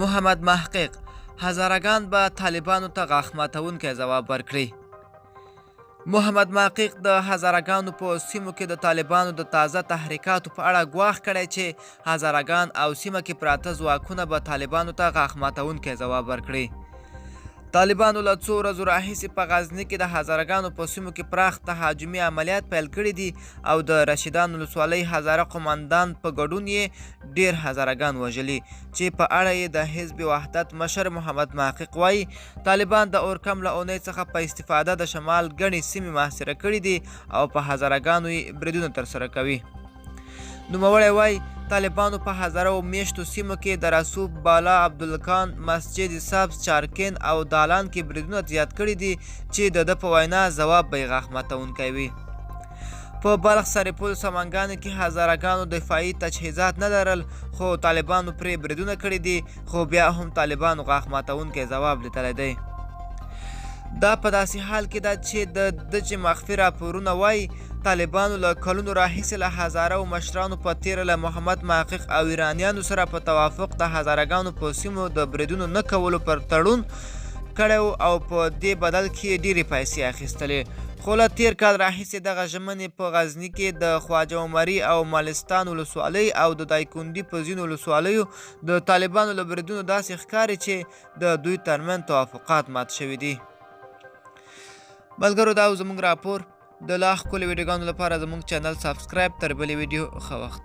محمد محقیق هزارگان به طالبانو ته غاښ ماتونکی ځواب ورکړي. محمد محقیق د هزارگانو په سیمو کې د طالبانو د تازه تحریکاتو په اړه ګواښ کړی چې هزارگان او سیمه کې پراته ځواکونه به طالبانو ته غاښ ماتونکی ځواب ورکړي. طالبانو له څو ورځو راهیسې په غزني کې د هزارگانو په سیمو کې پراخ تهاجمي عملیات پیل کړي دي او د رشیدان ولسوالۍ هزاره قماندان په ګډون یې ډیر هزارگان وژلي، چې په اړه یې د حزب وحدت مشر محمد محقیق وایي طالبان د اورکم له اونۍ څخه په استفاده د شمال ګڼې سیمې محاصره کړي دي او په هزارگانو یې بریدونه ترسره کوي. نوموړی وایي طالبانو په هزارو میشتو سیمو کې د رسوب، بالا، عبدالکان، مسجد سبز، چارکین او دالان کې بریدونه زیات کړي دي چې د ده په وینا ځواب به یې غاښ ماتونکی وي. په بلخ، سرپل، سمنګانو کې هزارگانو دفاعي تجهیزات نه لرل خو طالبانو پرې بریدونه کړي دي، خو بیا هم طالبانو غاښ ماتونکی ځواب لیدلی دی. دا په داسې حال کې ده چې د چې مخفي راپورونه وایي طالبانو له کلونو راهیسې له هزارو مشرانو په تیره له محمد محقیق او ایرانیانو سره په توافق د هزارگانو په سیمو د بریدونو نه کولو پر تړون کړی او په دې بدل کې ډیرې پیسې اخیستلې. خو له تیر کال راهیسې دغه ژمنې په غزني کې د خواجه عمري او مالستان ولسوالۍ او د دایکندي په ځینو ولسوالیو د طالبانو له بریدونو داسې ښکاري چې د دوی ترمنځ توافقات مات شوي دي. ملګرو، دا زموږ راپور. د لا ښکلو ویډیوګانو لپاره زموږ چینل سبسکرایب. تر بلې ویډیو ښه وخت.